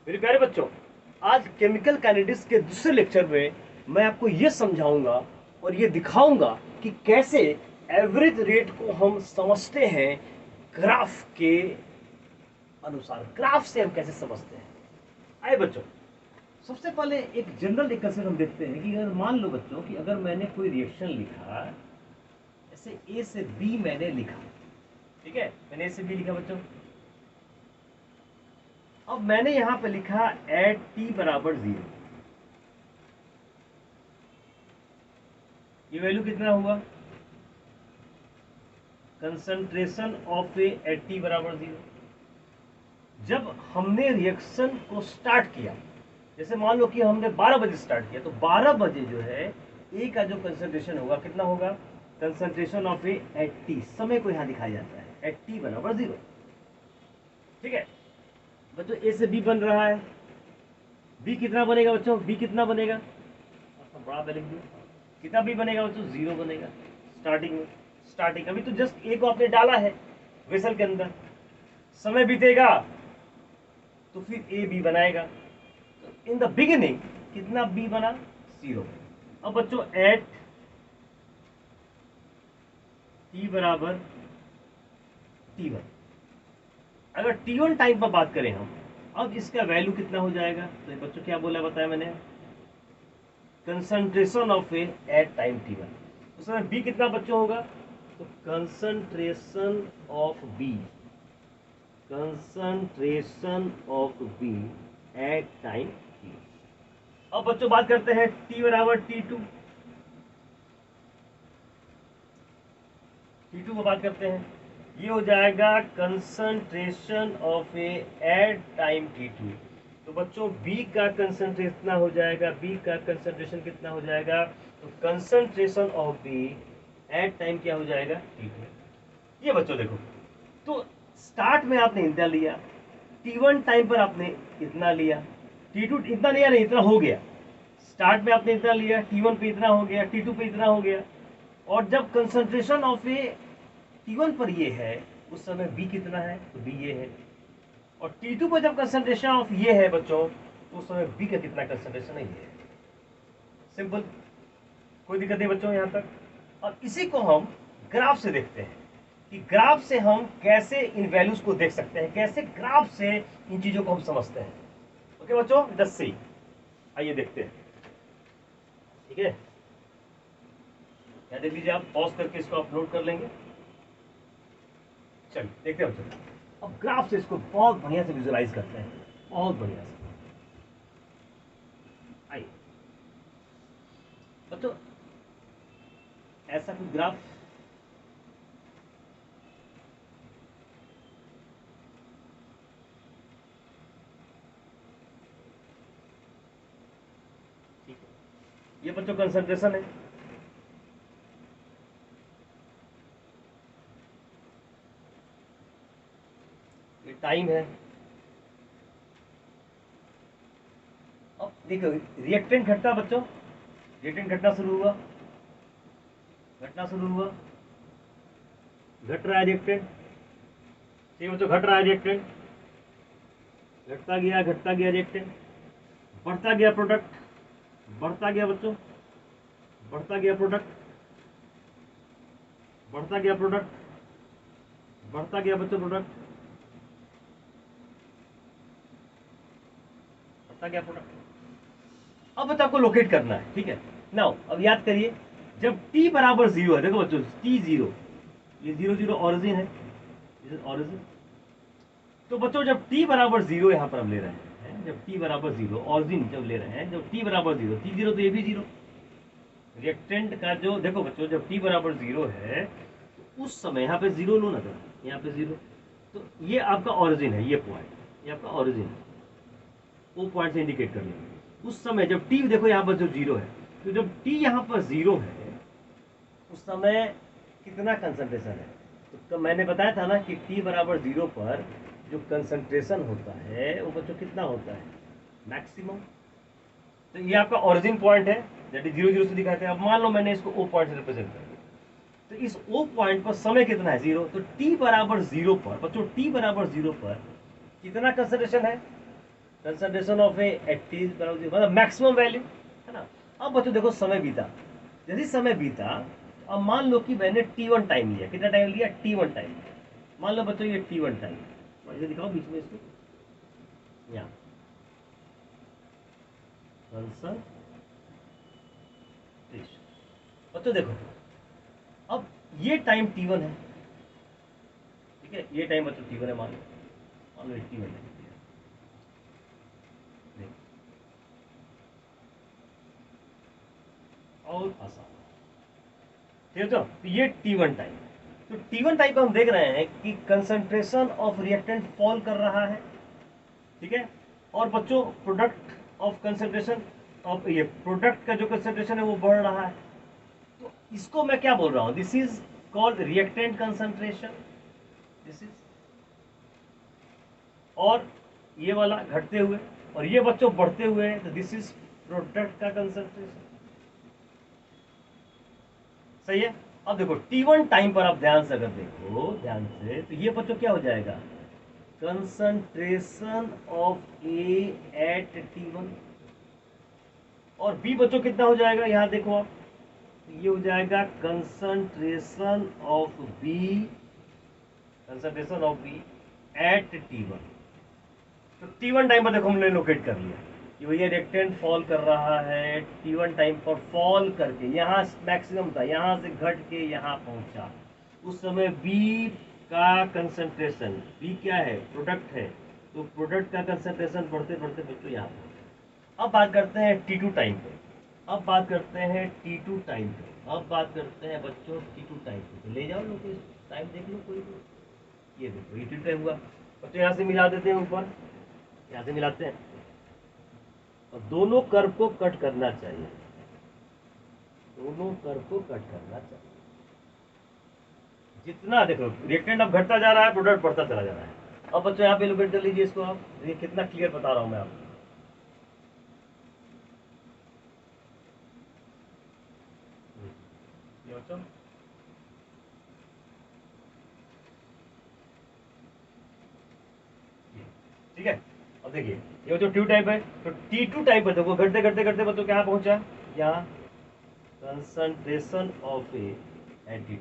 मेरे प्यारे बच्चों, आज केमिकल काइनेटिक्स के दूसरे लेक्चर में मैं आपको यह समझाऊंगा और ये दिखाऊंगा कि कैसे एवरेज रेट को हम समझते हैं ग्राफ के अनुसार। ग्राफ से हम कैसे समझते हैं, आए बच्चों। सबसे पहले एक जनरल एक कंसेप्ट हम देखते हैं कि अगर मान लो बच्चों कि अगर मैंने कोई रिएक्शन लिखा, जैसे ए से बी मैंने लिखा, ठीक है, मैंने ए से बी लिखा बच्चों। अब मैंने यहां पे लिखा एट टी बराबर 0, ये वैल्यू कितना हुआ, concentration of A at T बराबर 0। जब हमने रिएक्शन को स्टार्ट किया, जैसे मान लो कि हमने 12 बजे स्टार्ट किया, तो 12 बजे जो है ए का जो कंसंट्रेशन होगा कितना होगा, concentration of A at T, समय को यहां दिखाया जाता है, एट टी बराबर 0। ठीक है बच्चों, ए से बी बन रहा है, बी कितना बनेगा बच्चों, बी कितना बनेगा, बड़ा लिख दिया, कितना बी बनेगा बच्चों, 0 बनेगा स्टार्टिंग में। स्टार्टिंग अभी तो जस्ट ए को आपने डाला है वेसल के अंदर, समय बीतेगा तो फिर ए बी बनाएगा। तो इन द बिगिनिंग कितना बी बना, 0। अब बच्चों एट टी बराबर T1, अगर T1 टाइम पर बात करें हम, अब इसका वैल्यू कितना हो जाएगा, तो बच्चों क्या बोला बताया मैंने, concentration of A at time T1। उस समय बी कितना बच्चों होगा, तो concentration of B, concentration of B at time T। अब बच्चों बात करते हैं T बराबर T2, T2 को बात करते हैं, ये हो जाएगा concentration of A at time T2। तो बच्चों B का कंसंट्रेशन कितना हो जाएगा, B का कंसंट्रेशन कितना हो जाएगा, तो concentration of B at time क्या हो जाएगा, T2। ये बच्चों देखो, तो स्टार्ट में आपने इतना लिया, T1 टाइम पर आपने इतना लिया, T2 इतना लिया नहीं, इतना हो गया। स्टार्ट में आपने इतना लिया, T1 पे इतना हो गया, T2 पे इतना हो गया, और जब कंसंट्रेशन ऑफ ए T1 पर ये है, उस समय B कितना है, तो B ये है, और T2 पर जब कंसंट्रेशन ऑफ ये है बच्चों, तो उस समय B का कितना कंसंट्रेशन है, ये है। सिंपल, कोई दिक्कत नहीं बच्चों यहां तक। और इसी को हम ग्राफ से देखते हैं कि ग्राफ से हम कैसे इन वैल्यूज को देख सकते हैं, कैसे ग्राफ से इन चीजों को हम समझते हैं। ओके बच्चों, लेट्स सी, आइए देखते हैं। ठीक है, देख लीजिए, आप पॉज करके इसको अपलोड कर लेंगे। चलिए देखते हैं बच्चों, अब ग्राफ से इसको बहुत बढ़िया से विजुअलाइज करते हैं, बहुत बढ़िया से। आइए बच्चों, ऐसा कोई ग्राफ, ठीक है, ये बच्चों कंसंट्रेशन है, ये टाइम है। अब देखो रिएक्टेंट घटना बच्चों, रिएक्टेंट घटना शुरू हुआ, घटना शुरू हुआ, घट रहा है रिएक्टेंट, ठीक बच्चों, घट रहा है रिएक्टेंट, घटता गया रिएक्टेंट, बढ़ता गया प्रोडक्ट, बढ़ता गया बच्चों, बढ़ता गया प्रोडक्ट, बढ़ता गया प्रोडक्ट, बढ़ता गया बच्चों प्रोडक्ट, बढ़ता गया प्रोडक्ट। अब बच्चों आपको लोकेट करना है, ठीक है। नाउ अब याद करिए, जब t बराबर 0 है, देखो बच्चों T0, ये 0 0 ऑरिजिन है, ऑरिजिन। तो बच्चों जब t बराबर 0 यहां पर हम ले रहे हैं, जब t बराबर 0 ऑरिजिन जब ले रहे हैं, जब t बराबर 0, T0 तो ये भी 0, रिएक्टेंट का जो देखो बच्चों, जब t बराबर 0 है तो उस समय यहाँ पे 0 लो ना, यहाँ पे 0, तो ये आपका ऑरिजिन है, ये पॉइंट, ये आपका ऑरिजिन है, वो पॉइंट से इंडिकेट कर लेंगे। उस समय जब t देखो यहाँ पर जो 0 है, तो जब t यहाँ पर 0 है उस समय कितना कंसंट्रेशन है, तो मैंने बताया था ना कि t बराबर 0 पर जो कंसंट्रेशन होता है वो बच्चों कितना होता है, मैक्सिमम। तो ये आपका ओरिजिन पॉइंट है, दैट इज 0 0 से दिखाते हैं। अब मान लो मैंने इसको O पॉइंट से रिप्रेजेंट कर दिया, तो इस O पॉइंट पर समय कितना है, 0। तो t बराबर 0 पर बच्चों, t बराबर 0 पर कितना कंसंट्रेशन है, concentration of A at T मतलब मैक्सिमम वैल्यू है ना। अब बच्चों देखो समय बीता, जैसे समय बीता, अब मान लो कि मैंने T1 टाइम लिया, कितना टाइम लिया, T1 टाइम लिया। मान लो बच्चों ये T1 टाइम, इसे दिखाओ बीच में इसको, यहाँ कंसंट्रेशन। बच्चों देखो अब ये टाइम T1 है, ठीक है, ये टाइम बच्चों T1 है, मान लो T1 है, और आसान, ठीक है। तो ये T1 टाइम, तो T1 टाइम हम देख रहे हैं कि कंसंट्रेशन ऑफ रिएक्टेंट फॉल कर रहा है, ठीक है। और बच्चों प्रोडक्ट ऑफ कंसंट्रेशन ऑफ, ये प्रोडक्ट का जो कंसंट्रेशन है वो बढ़ रहा है। तो इसको मैं क्या बोल रहा हूं, this is called reactant concentration, this is, और ये वाला घटते हुए और ये बच्चों बढ़ते हुए, तो दिस इज प्रोडक्ट का कंसंट्रेशन, सही है। अब देखो T1 टाइम पर आप ध्यान से अगर देखो ध्यान से, तो ये बच्चों क्या हो जाएगा, concentration of A eight T1, और बी बच्चों कितना हो जाएगा, यहां देखो आप, ये हो जाएगा concentration of B, concentration of B at T1। तो T1 टाइम पर देखो हमने लोकेट कर लिया कि भैया रिएक्टेंट फॉल कर रहा है, T1 टाइम पर फॉल करके यहाँ मैक्सिमम था, यहाँ से घट के यहाँ पहुंचा, उस समय B का कंसंट्रेशन, B क्या है, प्रोडक्ट है, तो प्रोडक्ट का कंसंट्रेशन बढ़ते बढ़ते बच्चों यहाँ पर। अब बात करते हैं T2 टाइम पे, अब बात करते हैं T2 टाइम पे, अब बात करते हैं बच्चों T2 टाइम पे, तो ले जाओ लोग टाइम देख लो कोई, ये देखो ये T2 टाइम हुआ बच्चों, यहाँ से मिला देते हैं ऊपर, यहाँ से मिलाते हैं, और दोनों कर्व को कट करना चाहिए, दोनों कर्व को कट करना चाहिए। जितना देखो रिएक्टेंट अब घटता जा रहा है, प्रोडक्ट बढ़ता चला जा रहा है। अब बच्चों यहाँ पे लोकेट कर लीजिए इसको आप, ये कितना क्लियर बता रहा हूं मैं आपको। ठीक है, अब देखिए ये जो T2 टाइप है, तो T2 टाइप पर देखो घटते घटते घटते बच्चों क्या पहुंचा, यहाँ concentration of A eight T2,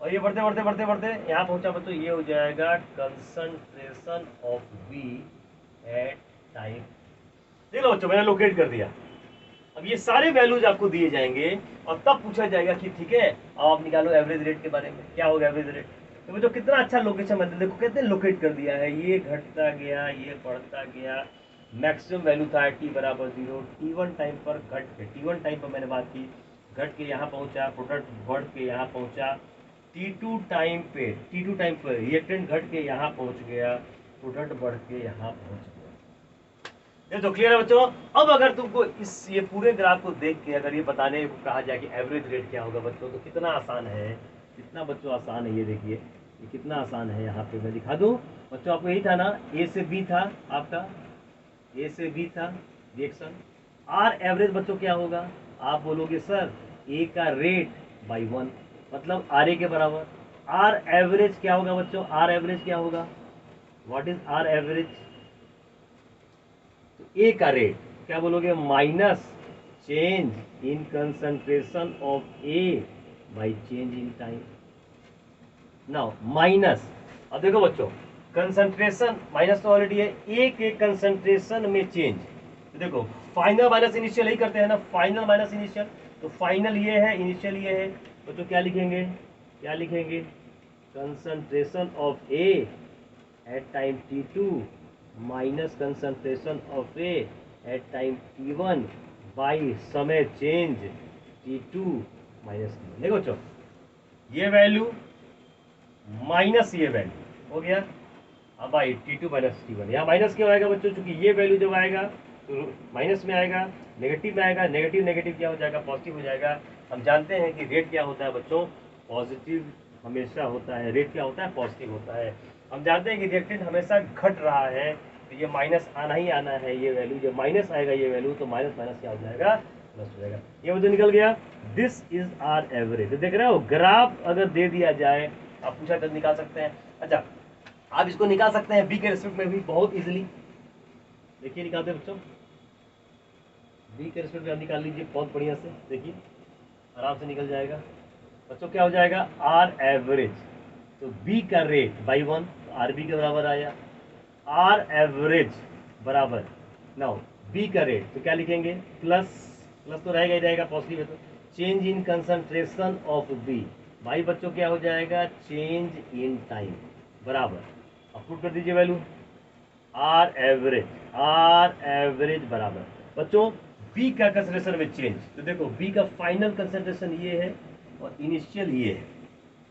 और ये बढ़ते बढ़ते बढ़ते बढ़ते यहाँ पहुंचा बच्चों, ये हो जाएगा concentration of B at time. देख लो बच्चों मैंने लोकेट कर दिया। अब ये सारे वैल्यूज आपको दिए जाएंगे और तब पूछा जाएगा कि ठीक है आप निकालो एवरेज रेट के बारे में, क्या होगा एवरेज रेट। तो बच्चों कितना अच्छा लोकेशन मतलब देखो कितने लोकेट कर दिया है, ये घटता गया, ये बढ़ता गया, मैक्सिमम वैल्यू था T बराबर 0, T1 टाइम पर घट के, T1 टाइम पर मैंने बात की, घट के यहाँ पहुंचा, प्रोडक्ट बढ़ के यहाँ पहुंचा, T2 टाइम पे, T2 टाइम पर रिएक्टेंट घट के यहाँ पहुंच गया, प्रोडक्ट बढ़ के यहाँ पहुंच गया। ये तो क्लियर है बच्चों। अब अगर तुमको इस ये पूरे ग्राफ को देख के अगर ये बताने को कहा जाए कि एवरेज रेट क्या होगा बच्चों, तो कितना आसान है, कितना बच्चों आसान है, ये देखिए ये कितना आसान है। यहाँ पे मैं दिखा दूं बच्चों, आपको यही था ना, ए से बी था आपका, ए से बी था रिएक्शन, आर एवरेज बच्चों क्या होगा, आप बोलोगे सर ए का रेट बाई 1, मतलब आर ए के बराबर। आर एवरेज क्या होगा बच्चों, आर एवरेज क्या होगा, व्हाट इज आर एवरेज, तो ए का रेट क्या बोलोगे, minus change in concentration of A by change in time. Now minus, अब देखो बच्चों कंसंट्रेशन माइनस तो ऑलरेडी है, ए के कंसंट्रेशन में चेंज, तो देखो फाइनल माइनस इनिशियल ही करते हैं ना, फाइनल माइनस इनिशियल, तो फाइनल ये है, इनिशियल ये है, तो क्या लिखेंगे, क्या लिखेंगे, concentration of A at time T2 minus concentration of A at time T1 by समय चेंज T2 माइनस T1। देखो बच्चों ये वैल्यू माइनस ये वैल्यू हो गया, अब बाई T2 माइनस T1, यहाँ माइनस क्यों आएगा बच्चों, चूंकि ये वैल्यू जब आएगा तो माइनस में आएगा, नेगेटिव में आएगा, नेगेटिव नेगेटिव क्या हो जाएगा, पॉजिटिव हो जाएगा। हम जानते हैं कि रेट क्या होता है बच्चों, पॉजिटिव हमेशा होता है, रेट क्या होता है, पॉजिटिव होता है। हम जानते हैं कि रिएक्टेंट हमेशा घट रहा है, तो ये माइनस आना ही आना है, ये वैल्यू जब माइनस आएगा ये वैल्यू, तो माइनस माइनस क्या हो जाएगा, प्लस हो जाएगा। ये वजह निकल गया, दिस इज आर एवरेज। देख रहे हो ग्राफ अगर दे दिया जाए, आप पूछा तो निकाल सकते हैं। अच्छा आप इसको निकाल सकते हैं बी के रेस्पेक्ट में भी बहुत इजीली, देखिए निकालते हैं बच्चों, बी के रेस्पेक्ट में आप निकाल लीजिए बहुत बढ़िया से, देखिए आराम से निकल जाएगा बच्चों। क्या हो जाएगा, आर एवरेज, तो बी का रेट बाई 1 तो आर बी के बराबर आया, आर एवरेज बराबर नाउ बी का रेट, तो क्या लिखेंगे प्लस, प्लस तो रहेगा ही रहेगा पॉजिटिव है, तो change in concentration of B, भाई बच्चों क्या हो जाएगा, चेंज इन टाइम बराबर, अब पुट कर दीजिए वैल्यू, आर एवरेज बराबर बच्चों बी का कंसंट्रेशन में चेंज, तो देखो बी का फाइनल कंसंट्रेशन ये है और इनिशियल ये है,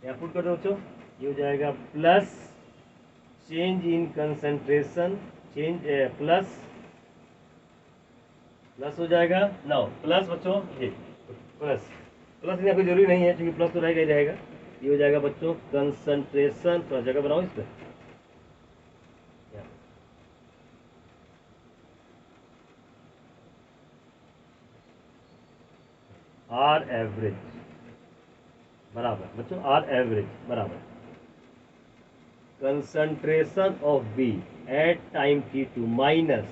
यहाँ पुट कर दो बच्चों, ये हो जाएगा plus change in concentration, change plus plus हो जाएगा नाउ प्लस बच्चों ये प्लस, प्लस यहाँ कोई जरूरी नहीं है क्योंकि प्लस तो रहेगा ही रहेगा, ये हो जाएगा बच्चों कंसंट्रेशन, थोड़ा जगह बनाओ इस पर, आर एवरेज बराबर बच्चों, आर एवरेज बराबर concentration of B at time t2 minus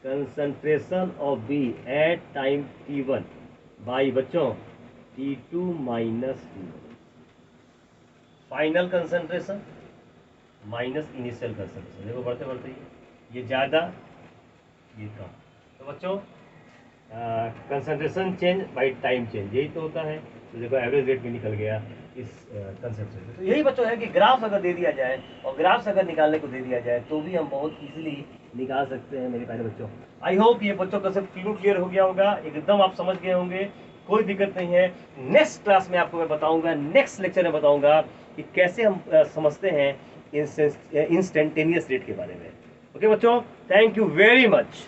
concentration of B at time t1 by बच्चों t2 minus t1, final concentration minus initial concentration, देखो बढ़ते बढ़ते ये ज़्यादा ये कम, तो बच्चों concentration change by time change यही तो होता है, तो देखो एवरेज रेट भी निकल गया इस कंसेप्ट से। तो यही बच्चों है कि ग्राफ अगर दे दिया जाए और ग्राफ्स अगर निकालने को दे दिया जाए तो भी हम बहुत इजीली निकाल सकते हैं मेरे प्यारे बच्चों। आई होप ये बच्चों कंसेप्ट क्लियर हो गया होगा, एकदम आप समझ गए होंगे, कोई दिक्कत नहीं है। नेक्स्ट क्लास में आपको मैं बताऊंगा, नेक्स्ट लेक्चर में बताऊंगा कि कैसे हम समझते हैं इंस्टेंटेनियस रेट के बारे में। ओके बच्चों, थैंक यू वेरी मच।